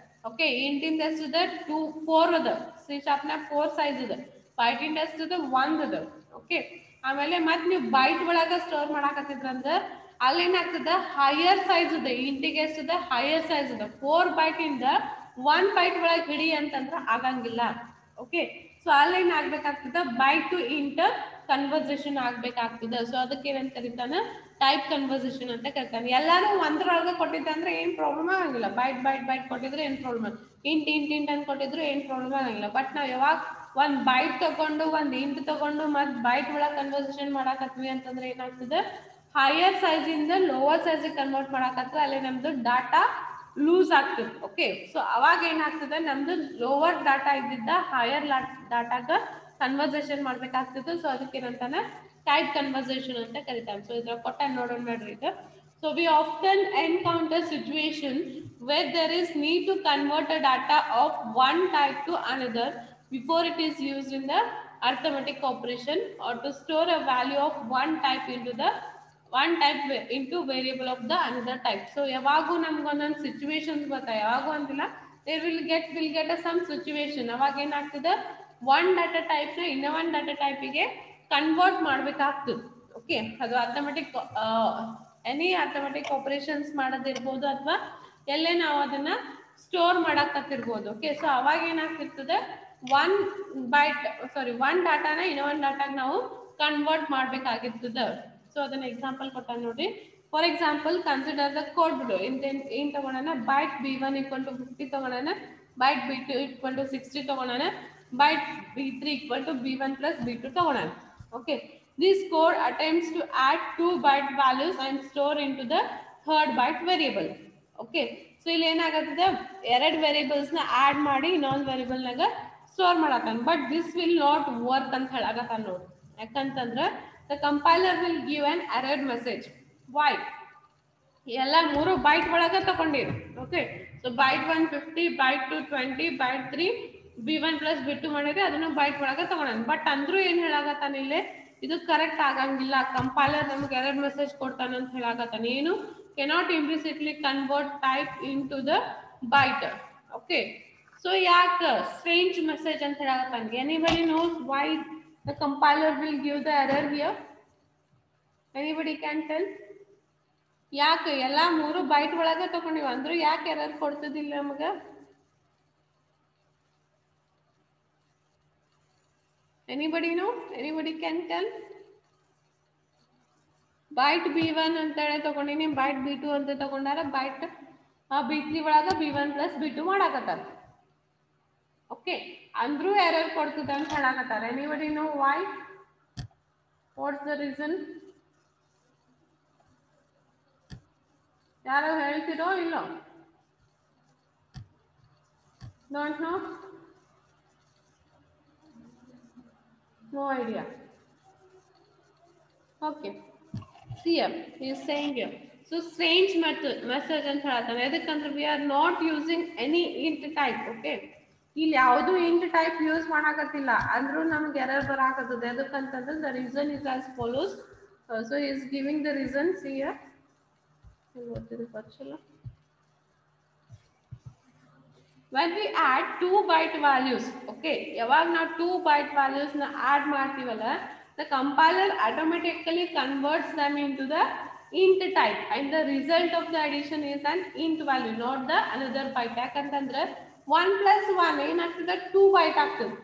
ಓಕೆ, ಇಂಟಿಂದ ಎಷ್ಟದ 4 ಅದ. ಸಿ ಶಾರ್ಪ್ನ 4 ಸೈಜ್ ಅದ. ಬೈಟಿಂದ ಎಷ್ಟದ 1 ಅದ. ಓಕೆ, ಆಮೇಲೆ ಮತ್ತೆ ನೀವು ಬೈಟ್ ಒಳಗ ಸ್ಟೋರ್ ಮಾಡಾಕತ್ತಿದ್ರಂದ್ರೆ ಅಲ್ಲಿ ಏನಾಗ್ತದ, ಹೈಯರ್ ಸೈಜ್ ಅದ. ಇಂಟಿಗೆ ಎಷ್ಟದ, ಹೈಯರ್ ಸೈಜ್ ಅದ. 4 ಬೈಟ್ ಇಂದ 1 ಬೈಟ್ ಒಳಗೆ ಹಿಡಿ ಅಂತಂದ್ರೆ ಆಗಂಗಿಲ್ಲ. ಓಕೆ, ಸೊ ಅಲ್ಲಿ ಏನ್ ಆಗ್ಬೇಕಾಗ್ತದ, ಬೈಟ್ ಟು ಇಂಟ್ ಕನ್ವರ್ಸೇಷನ್ ಆಗ್ಬೇಕಾಗ್ತದೆ. ಸೊ ಅದಕ್ಕೆ ಏನಂತ ಕರಿತಾನೆ, ಟೈಪ್ ಕನ್ವರ್ಸೇಷನ್ ಅಂತ ಕರಿತಾನೆ. ಎಲ್ಲಾನು ಒಂದ್ರೊಳಗೆ ಕೊಟ್ಟಿದ್ದಂದ್ರೆ ಏನ್ ಪ್ರಾಬ್ಲಮ್ ಆಗಂಗಿಲ್ಲ. ಬೈಟ್ ಬೈಟ್ ಬೈಟ್ ಕೊಟ್ಟಿದ್ರೆ ಏನ್ ಪ್ರಾಬ್ಲಮ್, ಇಂಟ್ ಇಂಟ್ ಇಂಟ್ ಅಂತ ಕೊಟ್ಟಿದ್ರು ಏನ್ ಪ್ರಾಬ್ಲಮ್ ಆಗಂಗಿಲ್ಲ. ಬಟ್ ನಾವ್ ಯಾವಾಗ ಒಂದ್ ಬೈಟ್ ತಗೊಂಡು ಒಂದ್ ಇಂಟ್ ತಗೊಂಡು ಮತ್ ಬೈಟ್ ಒಳಗೆ ಕನ್ವರ್ಸೇಷನ್ ಮಾಡಾಕತ್ವಿ ಅಂತಂದ್ರೆ ಏನಾಗ್ತದೆ, ಹೈಯರ್ ಸೈಜ್ ಇಂದ ಲೋವರ್ ಸೈಜ್ ಕನ್ವರ್ಟ್ ಮಾಡಾಕತ್ವ ಅಲ್ಲಿ ನಮ್ದು ಡಾಟಾ ಲೂಸ್ ಆಗ್ತದೆ. ಓಕೆ, ಸೊ ಅವಾಗ ಏನಾಗ್ತದೆ, ನಮ್ದು ಲೋವರ್ ಡಾಟಾ ಇದ್ದಿದ್ದ ಹೈಯರ್ ಡಾಟಾಗ ಕನ್ವರ್ಸೇಷನ್ ಮಾಡ್ಬೇಕಾಗ್ತದೆ. ಸೊ ಅದಕ್ಕೆ ಏನಂತಾನೆ, ಟೈಪ್ ಕನ್ವರ್ಸೇಷನ್ ಅಂತ ಕರಿತಾರೆ. ಸೊ ಇದ್ರ ಕೊಟ್ಟ ನೋಡೋಣ ನೋಡ್ರಿ ಇದು. So we often encounter situation where there is need to convert a data of one type to another before it is used in the arithmetic operation, or to store a value of one type into variable of the another type. So ಯಾವಾಗೂ ನಮ್ಗೆ ಒಂದೊಂದು ಸಿಚುವೇಶನ್ಸ್ ಬರ್ತಾವೆ. ಯಾವಾಗೂ ಅಂತಿಲ್ಲ, will get a some situation. ಅವಾಗ ಏನಾಗ್ತದೆ, ಒನ್ ಡಾಟಾ ಟೈಪ್ ನ ಇನ್ನ ಒಂದು ಡಾಟಾ ಟೈಪಿಗೆ ಕನ್ವರ್ಟ್ ಮಾಡ್ಬೇಕಾಗ್ತದೆ. ಓಕೆ, ಅದು ಅರ್ಥಮೆಟಿಕ್ ಎನಿ ಅರ್ಥಮೆಟಿಕ್ ಆಪರೇಷನ್ಸ್ ಮಾಡೋದಿರ್ಬೋದು ಅಥವಾ ಎಲ್ಲೇ ನಾವು ಅದನ್ನ ಸ್ಟೋರ್ ಮಾಡಕತ್ತಿರ್ಬೋದು. ಓಕೆ, ಸೊ ಅವಾಗ ಏನಾಗ್ತಿರ್ತದೆ, ಒನ್ ಡಾಟಾನ ಇನ್ನೊ ಒಂದು ಡಾಟಾಗ ನಾವು ಕನ್ವರ್ಟ್ ಮಾಡ್ಬೇಕಾಗಿರ್ತದೆ. ಸೊ ಅದನ್ನ ಎಕ್ಸಾಂಪಲ್ ಕೊಟ್ಟ ನೋಡಿ. For example, consider the code ಬಿಡು. ಏನ್ ತಗೋಣ, ಬೈಟ್ B1 = 50 ತಗೋಣ, ಬೈಟ್ B2 = 60 ತಗೋಣ, ಬೈಟ್ B3 = B1 + B2 ತಗೋಣ. Okay, this code attempts to add 2 byte values and store into the third byte variable. Okay, so ಇಲ್ಲಿ ಏನಾಗುತ್ತದೆ, ಎರಡು ವೇರಿಯೇಬಲ್ಸ್ ನ ಆಡ್ ಮಾಡಿ ಇನ್ನೊಂದು ವೇರಿಯೇಬಲ್ ನಾಗ ಸ್ಟೋರ್ ಮಾಡತಾನ. But this will not work ಅಂತ ಹೇಳಾಕತ್ತಾನ ನೋಡಿ. ಯಾಕಂತಂದ್ರೆ the compiler will give an error message. Why? ಎಲ್ಲ 3 ಬೈಟ್ ಒಳಗೆ ತಗೊಂಡಿರಿ. Okay, so byte 1 50, byte 2 20, byte 3 B1 + B2 ಮಾಡಿದ್ರೆ ಅದನ್ನು ಬೈಟ್ ಒಳಗೆ ತಗೊಂಡ. ಬಟ್ ಅಂದ್ರೂ ಏನ್ ಹೇಳಾಕತ್ತಾನ ಇಲ್ಲಿ, ಇದು ಕರೆಕ್ಟ್ ಆಗಂಗಿಲ್ಲ, ಕಂಪೈಲರ್ ನಮ್ಗೆ ಎರರ್ ಮೆಸೇಜ್ ಕೊಡ್ತಾನ ಅಂತ ಹೇಳಾಕತ್ತಾನ. ಏನು, cannot implicitly convert type int to the byte. Okay, so ಯಾಕೆ ಸ್ಟ್ರೇಂಜ್ ಮೆಸೇಜ್ ಅಂತ ಹೇಳಾಕತ್ತಾನ? Anybody knows why the compiler will give the error here? Anybody can tell? ಯಾಕೆ ಎಲ್ಲ 3 ಬೈಟ್ ಒಳಗೆ ತಗೊಂಡಿವ ಅಂದ್ರು ಯಾಕೆ ಎರರ್ ಕೊಡ್ತದಿಲ್ಲ ನಮಗ? Anybody know? Anybody can tell? Byte B1 ಅಂತೇಳಿ ತಗೊಂಡಿನಿ, ಬೈಟ್ B2 ಅಂತ ತಗೊಂಡಾರ, ಬೈಟ್ B3 ಒಳಗ B1 ಪ್ಲಸ್ B2 ಮಾಡಾಕತ್ತಾರ. ಓಕೆ, ಅಂದ್ರೂ ಎರರ್ ಕೊಡ್ತದ ಅಂತ ಹೇಳಾಕತ್ತಾರ. Anybody know why? What's the reason? ಯಾರು ಹೇಳ್ತಿರೋ ಇಲ್ಲೋ? Don't know? No idea. Okay. See here, he is saying here. So strange message ಅಂತ ಹೇಳ್ತಾನೆ. ಯಾಕಂದ್ರೆ we are not using any int type. Okay. ಇಲ್ಲಿ ಯಾವುದು int type ಯೂಸ್ ಮಾಡಾಕತ್ತಿಲ್ಲ, ಅಂದ್ರೂ ನಮ್ಗೆ ಎರರ್ ಬರಾಕತ್ತದ. ಯಾಕಂತಂದ್ರೆ the reason is as follows. So he is giving the reason. See here. When we add 2 byte values, okay, ಯಾವಾಗ ನಾವು 2 byte values ನ add ಮಾಡ್ತೀವಲ್ಲ, the compiler automatically converts them into the int type and the result of the addition is an int value, not the another byte. ಯಾಕಂತಂದ್ರೆ 1 plus 1 ಏನಾಗ್ತದೆ? 2 byte ಆಗ್ತದೆ.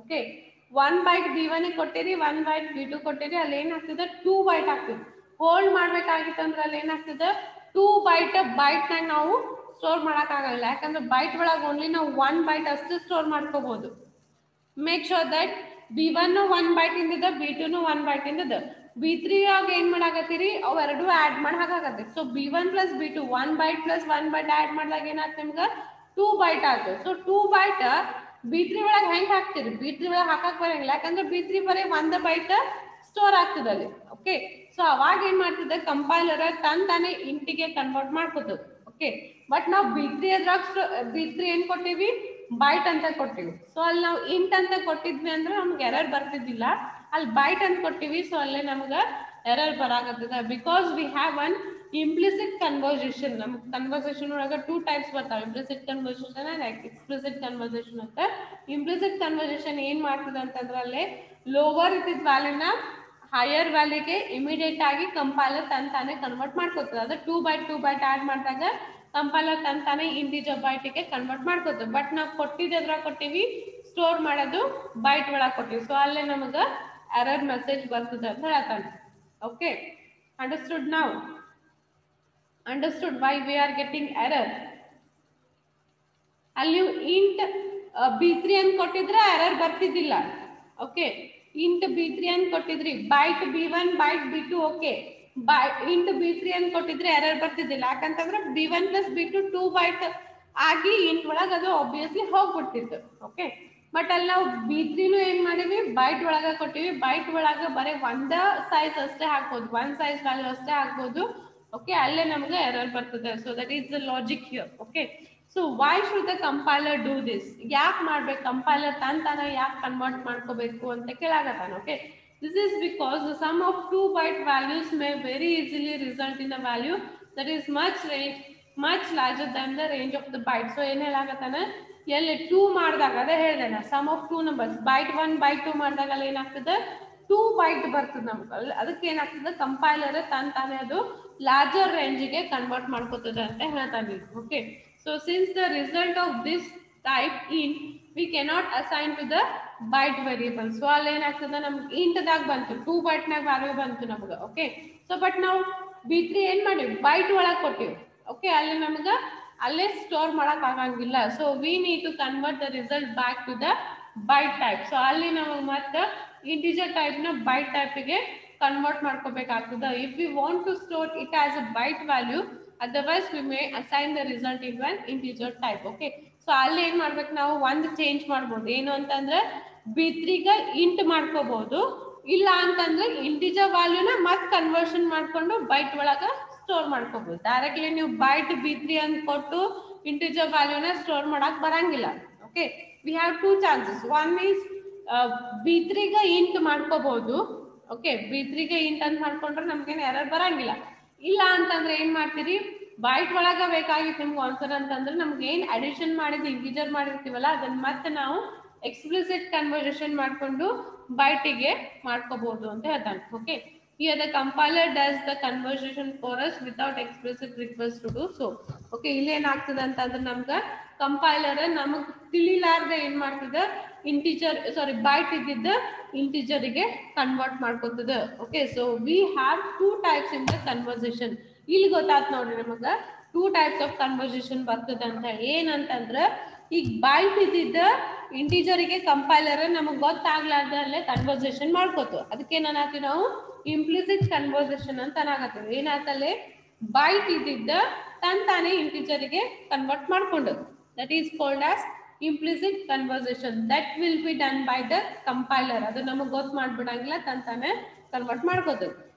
ಓಕೆ, 1 byte B1 ಕೊಟ್ಟಿರಿ, 1 byte B2 ಕೊಟ್ಟಿರಿ, ಅಲ್ಲಿ ಏನಾಗ್ತದೆ? 2 byte ಆಗ್ತದೆ. ಹೋಲ್ಡ್ ಮಾಡ್ಬೇಕಾಗಿತ್ತಂದ್ರೆ ಅಲ್ಲಿ ಏನಾಗ್ತದೆ? 2 byte ನಾಗ ನಾವು ಸ್ಟೋರ್ ಮಾಡೋಕ್ಕಾಗಲ್ಲ. ಯಾಕಂದ್ರೆ ಬೈಟ್ ಒಳಗೆ ಓನ್ಲಿ ನಾವು 1 byte ಅಷ್ಟು ಸ್ಟೋರ್ ಮಾಡ್ಕೋಬಹುದು. Make sure that B1 1 byte ಇಂದಿದೆ, B2 1 byte ಇಂದಿದೆ. B3 ಆಗ ಏನ್ ಮಾಡಾಕತ್ತೀರಿ? ಅವೆರಡು ಆಡ್ ಮಾಡಿ ಹಾಕಾಕತ್ತೀರಿ. So B1 plus B2 1 byte plus 1 byte add ಮಾಡಿದಾಗ ಏನಾಗ್ತದೆ ನಿಮ್ಗೆ? 2 byte ಆಗ್ತದೆ. ಸೊ 2 byte B3 ಒಳಗೆ ಹೆಂಗೆ ಹಾಕ್ತೀರಿ? B3 ಒಳಗೆ ಹಾಕಕ್ ಬರಂಗಿಲ್ಲ, ಯಾಕಂದ್ರೆ B3 ಬರೀ 1 byte ಸ್ಟೋರ್ ಆಗ್ತದೆ ಅಲ್ಲಿ. ಓಕೆ, ಸೊ ಅವಾಗ ಏನ್ ಮಾಡ್ತಿದ್ದೆ? ಕಂಪೈಲರ್ ತಾನೇ ಇಂಟಿಗೆ ಕನ್ವರ್ಟ್ ಮಾಡ್ಕೋತದೆ. ಓಕೆ, ಬಟ್ ನಾವು B3 B3 ಏನ್ ಕೊಟ್ಟಿವಿ? ಬೈಟ್ ಅಂತ ಕೊಟ್ಟಿವಿ. ಸೊ ಅಲ್ಲಿ ನಾವು ಇಂಟ್ ಅಂತ ಕೊಟ್ಟಿದ್ವಿ ಅಂದ್ರೆ ನಮ್ಗೆ ಎರರ್ ಬರ್ತಿದ್ದಿಲ್ಲ. ಅಲ್ಲಿ ಬೈಟ್ ಅಂತ ಕೊಟ್ಟಿವಿ, ಸೊ ಅಲ್ಲೇ ನಮ್ಗೆ ಎರರ್ ಬರಾಕತ್ತದ. Because we have one implicit conversation. ನಮ್ ಕನ್ವರ್ಸೇಷನ್ ಒಳಗೆ 2 ಟೈಪ್ಸ್ ಬರ್ತಾವೆ, implicit conversation and explicit conversation ಅಂತ. ಇಂಪ್ಲಿಸಿಟ್ ಕನ್ವರ್ಸೇಷನ್ ಏನ್ ಮಾಡ್ತದೆ ಅಂತಂದ್ರೆ ಅಲ್ಲಿ ಲೋವರ್ ಇದ್ದಿದ್ದ ವ್ಯಾಲ್ಯೂನ ಹೈಯರ್ ವ್ಯಾಲ್ಯೂಗೆ ಇಮಿಡಿಯೇಟ್ ಆಗಿ ಕಂಪೈಲರ್ ತಾನೇ ಕನ್ವರ್ಟ್ ಮಾಡ್ಕೊತದೆ. ಅದು 2 byte ಆಡ್ ಮಾಡಿದಾಗ ಕಂಪೈಲರ್ ತಾನೇ ಇಂಟಿಜರ್ ಬೈಟ್ಗೆ ಕನ್ವರ್ಟ್ ಮಾಡ್ಕೋತದೆ. ಬಟ್ ನಾವು ಕೊಟ್ಟಿದ್ದಾಗ ಕೊಟ್ಟಿವಿ, ಸ್ಟೋರ್ ಮಾಡೋದು ಬೈಟ್ ಒಳಗೆ ಕೊಟ್ಟಿವಿ. ಸೊ ಅಲ್ಲೇ ನಮಗೆ ಎರರ್ ಮೆಸೇಜ್ ಬರ್ತದೆ ಅಂತ ಹೇಳ್ತಾನೆ. Okay, understood now? Understood why we are getting error? ಅಲ್ಲಿ ನೀವು ಇಂಟ್ B3 ಅಂತ ಕೊಟ್ಟಿದ್ರೆ ಎರರ್ ಬರ್ತಿದ್ದಿಲ್ಲ. ಓಕೆ, ಇಂಟ್ B3 ಅಂತ ಕೊಟ್ಟಿದ್ರಿ, byte B1 byte B2. Okay, int B3 ಅಂತ ಕೊಟ್ಟಿದ್ರೆ ಎರರ್ ಬರ್ತಿದ್ದಿಲ್ಲ. ಯಾಕಂತಂದ್ರೆ B1 ಪ್ಲಸ್ B2 2 byte ಆಗಿ ಇಂಟ್ ಒಳಗೆ ಅದು ಆಬ್ವಿಯಸ್ಲಿ ಹೋಗ್ಬಿಡ್ತಿತ್ತು. ಓಕೆ, ಬಟ್ ಅಲ್ಲಿ ನಾವು B3 ಏನ್ ಮಾಡಿವಿ? ಬೈಟ್ ಒಳಗೆ ಕೊಟ್ಟಿವಿ. ಬೈಟ್ ಒಳಗೆ ಬರೀ ಒಂದ ಸೈಜ್ ಅಷ್ಟೇ ಹಾಕ್ಬೋದು, 1 size ವ್ಯಾಲ್ಯೂ ಅಷ್ಟೇ ಹಾಕ್ಬೋದು. ಓಕೆ, ಅಲ್ಲೇ ನಮ್ಗೆ ಎರರ್ ಬರ್ತದೆ. So that is the logic here. Okay, so why should the compiler do this? ಯಾಕೆ ಮಾಡ್ಬೇಕು? ಕಂಪೈಲರ್ ತಾನೇ ಯಾಕೆ ಕನ್ವರ್ಟ್ ಮಾಡ್ಕೋಬೇಕು ಅಂತ ಕೇಳಾಕತ್ತಾನ. Okay, this is because the sum of 2 byte values may very easily result in a value that is much larger than the range of the byte. So ಏನು ಹೇಳಾಕತ್ತಾನ? ಎಲ್ಲಿ 2 ಮಾಡಿದಾಗ ಅದೇ ಹೇಳಿದೆ, sum of 2 numbers, byte 1 byte 2 ಮಾಡಿದಾಗ ಅಲ್ಲಿ ಏನಾಗ್ತದೆ? 2 byte ಬರ್ತದೆ ನಮ್ಗೆ. ಅದಕ್ಕೆ ಏನಾಗ್ತದೆ? ಕಂಪೈಲರ್ ತಾನೇ ಅದು ಲಾರ್ಜರ್ ರೇಂಜಿಗೆ ಕನ್ವರ್ಟ್ ಮಾಡ್ಕೋತದೆ ಅಂತ ಹೇಳ್ತಾನೆ. Okay, so since the result of this type in we cannot assign to the byte variable. So ಅಲ್ಲಿ ಏನಾಗ್ತದೆ? ನಮ್ಗೆ ಇಂಟ್ದಾಗ ಬಂತು, 2 byte ನಾಗ ವ್ಯಾಲ್ಯೂ ಬಂತು ನಮ್ಗೆ. ಓಕೆ, ಸೊ ಬಟ್ ನಾವು B3 ಏನ್ ಮಾಡಿವಿ? ಬೈಟ್ ಒಳಗೆ ಕೊಟ್ಟಿವಿ. ಓಕೆ, ಅಲ್ಲಿ ನಮ್ಗೆ ಅಲ್ಲೇ ಸ್ಟೋರ್ ಮಾಡಕ್ ಆಗಂಗಿಲ್ಲ. So we need to convert the result back to the byte type. So ಅಲ್ಲಿ ನಮಗೆ ಮತ್ತೆ ಇಂಟಿಜರ್ ಟೈಪ್ ನ ಬೈಟ್ ಟೈಪ್ಗೆ ಕನ್ವರ್ಟ್ ಮಾಡ್ಕೋಬೇಕಾಗ್ತದೆ. If we want to store it as a byte value, otherwise we may assign the result into an integer type. Okay, so ಅಲ್ಲಿ ಏನ್ ಮಾಡ್ಬೇಕು? ನಾವು ಒಂದು ಚೇಂಜ್ ಮಾಡ್ಬೋದು. ಏನು ಅಂತಂದ್ರೆ B3 ಗೆ ಇಂಟ್ ಮಾಡ್ಕೋಬಹುದು, ಇಲ್ಲ ಅಂತಂದ್ರೆ ಇಂಟಿಜರ್ ವ್ಯಾಲ್ಯೂನ ಮತ್ತೆ ಕನ್ವರ್ಷನ್ ಮಾಡ್ಕೊಂಡು ಬೈಟ್ ಒಳಗ ಸ್ಟೋರ್ ಮಾಡ್ಕೋಬಹುದು. ಡೈರೆಕ್ಟ್ಲಿ ನೀವು ಬೈಟ್ B3 ಅಂತ ಕೊಟ್ಟು ಇಂಟಿಜರ್ ವ್ಯಾಲ್ಯೂನ ಸ್ಟೋರ್ ಮಾಡಕ್ ಬರಂಗಿಲ್ಲ. Okay, we have 2 chances. One is B3 ಗೆ ಇಂಟ್ ಮಾಡ್ಕೋಬಹುದು. ಓಕೆ, B3 ಗೆ ಇಂಟ್ ಅಂತ ಮಾಡ್ಕೊಂಡ್ರೆ ನಮ್ಗೇನು ಎರರ್ ಬರಂಗಿಲ್ಲ. ಇಲ್ಲ ಅಂತಂದ್ರೆ ಏನ್ ಮಾಡ್ತೀರಿ? ಬೈಟ್ ಒಳಗ ಬೇಕಾಗಿತ್ತು ನಿಮ್ಗೆ ಆನ್ಸರ್ ಅಂತಂದ್ರೆ ನಮ್ಗೆ ಏನ್ ಅಡಿಷನ್ ಮಾಡಿದ್ ಇಂಟಿಜರ್ ಮಾಡಿರ್ತೀವಲ್ಲ ಅದನ್ನ ಮತ್ತೆ ನಾವು ಎಕ್ಸ್ಪ್ಲಿಸಿಟ್ ಕನ್ವರ್ಸೇಷನ್ ಮಾಡ್ಕೊಂಡು ಬೈಟಿಗೆ ಮಾಡ್ಕೋಬಹುದು ಅಂತ ಹೇಳ್ತಾನೆ. Okay, Here the compiler does the conversion for us without explicit request to do so. Okay, ಇಲ್ಲಿ ಏನಾಗ್ತದೆ ಅಂತಂದ್ರೆ ನಮ್ಗೆ ಕಂಪೈಲರ್ ನಮಗೆ ತಿಳಿಲಾರ್ದೆ ಏನ್ ಮಾಡ್ತದೆ ಇಂಟಿಜರ್ ಬೈಟ್ ಇದ್ದಿದ್ದ ಇಂಟಿಜರಿಗೆ ಕನ್ವರ್ಟ್ ಮಾಡ್ಕೊತದೆ. Okay, so we have two types in the conversion. ಇಲ್ಲಿ ಗೊತ್ತಾತ್ ನೋಡ್ರಿ ನಮಗ ಟೂ ಟೈಪ್ಸ್ ಆಫ್ ಕನ್ವರ್ಸೇಷನ್ ಬರ್ತದೆ ಅಂತ ಹೇಳಿ. ಏನಂತಂದ್ರೆ ಈಗ ಬೈಟ್ ಇದ್ದಿದ್ದ ಇಂಟಿಜರಿಗೆ ಕಂಪೈಲರ್ ನಮಗೆ ಗೊತ್ತಾಗ್ಲಾರ್ದಲ್ಲೇ ಕನ್ವರ್ಸೇಷನ್ ಮಾಡ್ಕೋತು. ಅದಕ್ಕೆ ಏನಾಗ್ತೀವಿ ನಾವು ಇಂಪ್ಲಿಸಿಟ್ ಕನ್ವರ್ಸೇಷನ್ ಅಂತ ಅನಾಗತ್ತೀವಿ. ಏನಾಗ್ತಲ್ಲೇ ಬೈಟ್ ಇದ್ದಿದ್ದ ತಾನೇ ಇಂಟಿಜರಿಗೆ ಕನ್ವರ್ಟ್ ಮಾಡ್ಕೊಂಡು, that is called as implicit conversation that will be done by the compiler. ಅದು ನಮಗೆ ಗೊತ್ತು ಮಾಡ್ಬಿಡಂಗಿಲ್ಲ, ತಾನೇ ಕನ್ವರ್ಟ್ ಮಾಡ್ಕೋದು.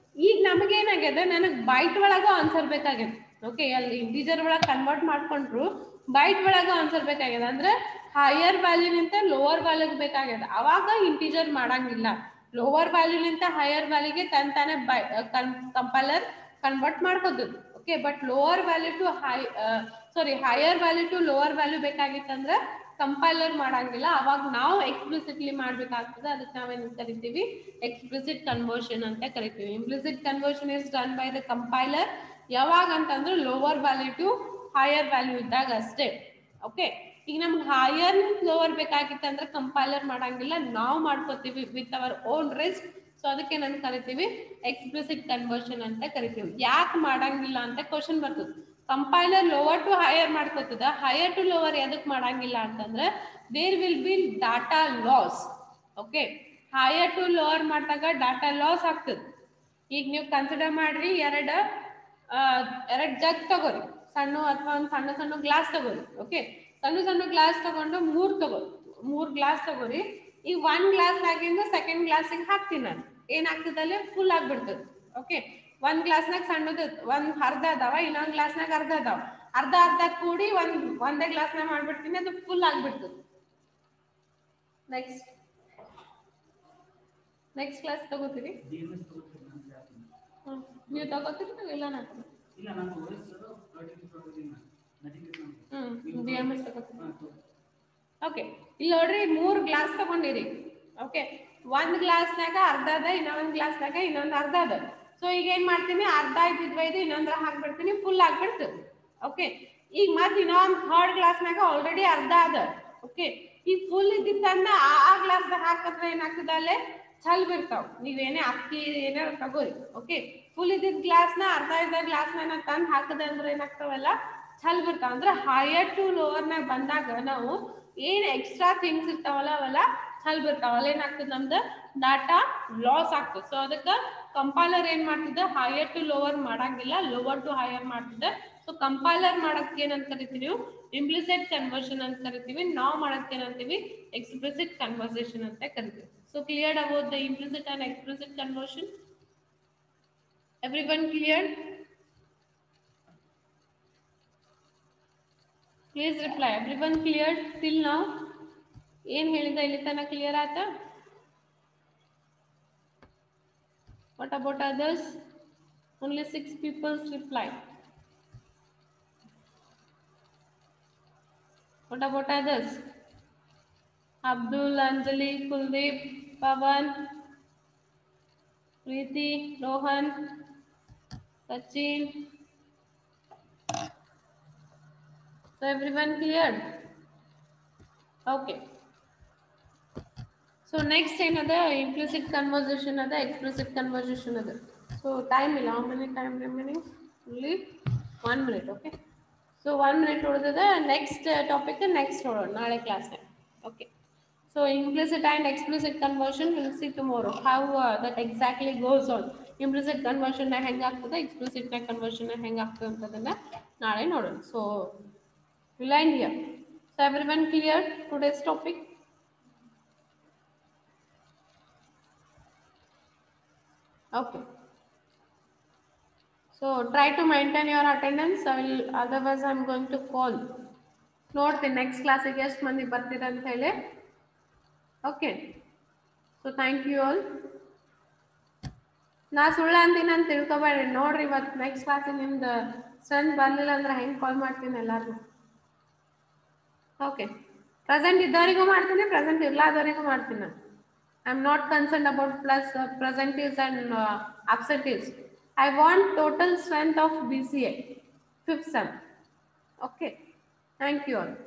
ಈಗ ನಮಗೆ ಏನಾಗ್ಯದ, ನನಗೆ ಬೈಟ್ ಒಳಗೂ ಆನ್ಸರ್ ಬೇಕಾಗ್ಯದ. ಓಕೆ, ಅಲ್ಲಿ ಇಂಟಿಜರ್ ಒಳಗೆ ಕನ್ವರ್ಟ್ ಮಾಡ್ಕೊಂಡ್ರು ಬೈಟ್ ಒಳಗೂ ಆನ್ಸರ್ ಬೇಕಾಗ್ಯದ. ಅಂದ್ರೆ ಹೈಯರ್ ವ್ಯಾಲ್ಯೂನಿಂತ ಲೋವರ್ ವ್ಯಾಲ್ಯೂಗೆ ಬೇಕಾಗ್ಯದ. ಅವಾಗ ಇಂಟಿಜರ್ ಮಾಡಂಗಿಲ್ಲ. ಲೋವರ್ ವ್ಯಾಲ್ಯೂನಿಂತ ಹೈಯರ್ ವ್ಯಾಲ್ಯೂಗೆ ತಾನೇ ಕಂಪೈಲರ್ ಕನ್ವರ್ಟ್ ಮಾಡ್ಕೋದು. Okay, but lower value to higher value to lower value ಬೇಕಾಗಿತ್ತಂದ್ರೆ ಕಂಪೈಲರ್ ಮಾಡಂಗಿಲ್ಲ. ಅವಾಗ ನಾವು ಎಕ್ಸ್ಪ್ಲಿಸಿಟ್ಲಿ ಮಾಡ್ಬೇಕಾಗ್ತದೆ. ಅದಕ್ಕೆ ನಾವೇನ್ ಕರಿತೀವಿ, ಎಕ್ಸ್ಪ್ಲಿಸಿಟ್ ಕನ್ವರ್ಷನ್ ಅಂತ ಕರಿತೀವಿ. Implicit conversion is done by the compiler. ಯಾವಾಗ ಅಂತಂದ್ರೆ lower value to higher value ಇದ್ದಾಗ ಅಷ್ಟೇ. ಓಕೆ, ಈಗ ನಮ್ಗೆ ಹೈಯರ್ ಲೋವರ್ ಬೇಕಾಗಿತ್ತು ಅಂದ್ರೆ ಕಂಪೈಲರ್ ಮಾಡಂಗಿಲ್ಲ, ನಾವು ಮಾಡ್ಕೋತೀವಿ with our own risk. So ಅದಕ್ಕೆ ನಾನು ಕರಿತೀವಿ ಎಕ್ಸ್ಪ್ಲಿಸಿಟ್ ಕನ್ವರ್ಷನ್ ಅಂತ ಕರಿತೀವಿ. ಯಾಕೆ ಮಾಡಂಗಿಲ್ಲ ಅಂತ ಕ್ವಶನ್ ಬರ್ತದೆ. ಕಂಪೈಲರ್ ಲೋವರ್ ಟು ಹೈಯರ್ ಮಾಡ್ಕೋತದ, ಹೈಯರ್ ಟು ಲೋವರ್ ಎದಕ್ಕೆ ಮಾಡಂಗಿಲ್ಲ ಅಂತಂದ್ರೆ there will be data loss. Okay, higher to lower ಮಾಡಿದಾಗ ಡಾಟಾ ಲಾಸ್ ಆಗ್ತದೆ. ಈಗ ನೀವು ಕನ್ಸಿಡರ್ ಮಾಡ್ರಿ, ಎರಡು ಜಗ್ ತಗೋರಿ, ಸಣ್ಣ ಅಥವಾ ಒಂದು ಸಣ್ಣ ಗ್ಲಾಸ್ ತಗೋರಿ. ಓಕೆ, ಸಣ್ಣ ಗ್ಲಾಸ್ ತಗೊಂಡು ಮೂರ್ ಗ್ಲಾಸ್ ತಗೋರಿ. ಈಗ ಒಂದ್ ಗ್ಲಾಸ್ ಆಗಿಂದ ಸೆಕೆಂಡ್ ಗ್ಲಾಸಿಗೆ ಹಾಕ್ತೀನಿ ನಾನು, ಏನಾಗ್ತದಲ್ಲಿ ಫುಲ್ ಆಗ್ಬಿಡ್ತದೆ. ಓಕೆ, ಒಂದ್ ಗ್ಲಾಸ್ನಾಗ ಸಣ್ಣದ ಒಂದ್ ಅರ್ಧ ಅದಾವ, ಇನ್ನೊಂದ್ ಗ್ಲಾಸ್ನಾಗ ಅರ್ಧ ಅದಾವ, ಅರ್ಧ ಕೂಡಿ ಒಂದೇ ಗ್ಲಾಸ್ನಾಗ ಮಾಡ್ಬಿಡ್ತೀನಿ, ಅದು ಫುಲ್ ಆಗ್ಬಿಡ್ತದೆ. ನೆಕ್ಸ್ಟ್ ಕ್ಲಾಸ್ ತಗೋತೀರಿ, ನೀವು ತಗೋತೀರಿ ಇಲ್ಲ? BMS ತಗೋತೀರಿ. ಓಕೆ, ಇಲ್ಲಿ ನೋಡ್ರಿ 3 ಗ್ಲಾಸ್ ತಗೊಂಡಿರಿ. ಓಕೆ, ಒಂದ್ ಗ್ಲಾಸ್ನಾಗ ಅರ್ಧ ಅದ, ಇನ್ನೊಂದ್ ಗ್ಲಾಸ್ನಾಗ ಇನ್ನೊಂದ್ ಅರ್ಧ ಅದ. ಸೊ ಈಗ ಏನ್ ಮಾಡ್ತೀನಿ, ಅರ್ಧ ಇದ್ದಿದ್ದು ಇನ್ನೊಂದ್ರ ಹಾಕ್ಬಿಡ್ತೀನಿ, ಫುಲ್ ಆಗ್ಬಿಡ್ತದೆ. ಓಕೆ, ಈಗ ಮತ್ತೆ ಇನ್ನೊಂದ್ ಥರ್ಡ್ ಗ್ಲಾಸ್ನಾಗ ಆಲ್ರೆಡಿ ಅರ್ಧ ಅದ. ಓಕೆ, ಈಗ ಫುಲ್ ಇದ್ದಿದ್ದನ್ನ ಆ ಗ್ಲಾಸ್ದಾಗ ಹಾಕಿದ್ರೆ ಏನಾಗ್ತದೆ, ಅಲ್ಲೇ ಛಲ್ ಬಿರ್ತಾವ. ನೀವೇನೇ ಅಕ್ಕಿ ಏನಾರ ತಗೋರಿ. ಓಕೆ, ಫುಲ್ ಇದ್ದಿದ್ದ ಗ್ಲಾಸ್ನ ಅರ್ಧ ಇದ್ದ ಗ್ಲಾಸ್ನ ತಂದು ಹಾಕದೆ ಅಂದ್ರೆ ಏನಾಗ್ತಾವಲ್ಲ, ಛಲ್ ಬಿರ್ತಾವ. ಅಂದ್ರೆ ಹೈಯರ್ ಟು ಲೋವರ್ನಾಗ ಬಂದಾಗ ನಾವು ಏನ್ ಎಕ್ಸ್ಟ್ರಾ ಥಿಂಗ್ಸ್ ಇರ್ತಾವಲ್ಲ ಅವೆಲ್ಲ ಛಲ್ ಬಿರ್ತಾವ. ಅಲ್ಲಿ ಏನಾಗ್ತದೆ, ನಮ್ದು ಡಾಟಾ ಲಾಸ್ ಆಗ್ತದೆ. ಸೊ ಅದಕ್ಕೆ ಕಂಪೈಲರ್ ಏನ್ ಮಾಡ್ತಿದ್ದ, ಹೈಯರ್ ಟು ಲೋವರ್ ಮಾಡಂಗಿಲ್ಲ, ಲೋವರ್ ಟು ಹೈಯರ್ ಮಾಡ್ತಿದ್ದ. ಸೊ ಕಂಪೈಲರ್ ಮಾಡಕ್ಕೆ ಏನಂತ ಕರಿತೀವಿ, ಇಂಪ್ಲಿಸಿಟ್ ಕನ್ವರ್ಷನ್ ಅಂತ ಕರಿತೀವಿ. ನಾವು ಮಾಡಕ್ಕೆ ಏನಂತೀವಿ, ಎಕ್ಸ್ಪ್ಲಿಸಿಟ್ ಕನ್ವರ್ಸೇಷನ್ ಅಂತ ಕರಿತೀವಿ. So cleared about the implicit and explicit conversion? Everyone cleared? Please reply. Everyone cleared till now? ಏನ್ ಹೇಳಿದ ಇಲ್ಲಿ ತನಕ ಕ್ಲಿಯರ್ ಆಯ್ತಾ? What about others? Only 6 people replied. What about others? Abdul, Anjali, Kuldeep, Pavan, Preeti, Rohan, Sachin. So everyone cleared? Okay. So next another implicit conversation, other explicit conversation other. So time will how many time remaining? Only 1 minute. Okay. So 1 minute over the next topic, the next naale class time. Okay. So implicit and explicit conversion we'll see tomorrow how that exactly goes on. Implicit conversion na hang ಆಗ್ತದೆ, explicit conversion na hang ಆಗ್ತದೆ ಅಂತದನ್ನ ನಾಳೆ ನೋಡೋಣ. So we'll end here. So everyone clear today's topic? Okay. So try to maintain your attendance. I will, otherwise I am going to call. Note the next class ಗೆ ಎಷ್ಟು ಮಂದಿ ಬರ್ತೀರಾ ಅಂತ ಹೇಳಿ. Okay. So thank you all. ನಾ ಸುಳ್ಳು ಅಂತೀನಿ ಅಂತ ತಿಳ್ಕೊಬೇಡಿ. ನೋಡ್ರಿ ಇವತ್ತು ನೆಕ್ಸ್ಟ್ ಕ್ಲಾಸ್ ನಿಮ್ದು ಸ್ಟ್ರೆಂತ್ ಬರಲಿಲ್ಲ ಅಂದ್ರೆ ಹೆಂಗೆ ಕಾಲ್ ಮಾಡ್ತೀನಿ ಎಲ್ಲರಿಗೂ. ಓಕೆ, ಪ್ರೆಸೆಂಟ್ ಇದ್ದವರಿಗೂ ಮಾಡ್ತೀನಿ, ಪ್ರೆಸೆಂಟ್ ಇರ್ಲಾದವರಿಗೂ ಮಾಡ್ತೀನಿ ನಾನು. I'm not concerned about plus presentees and absentees. I want total strength of BCA, fifth sem. Okay. Thank you all.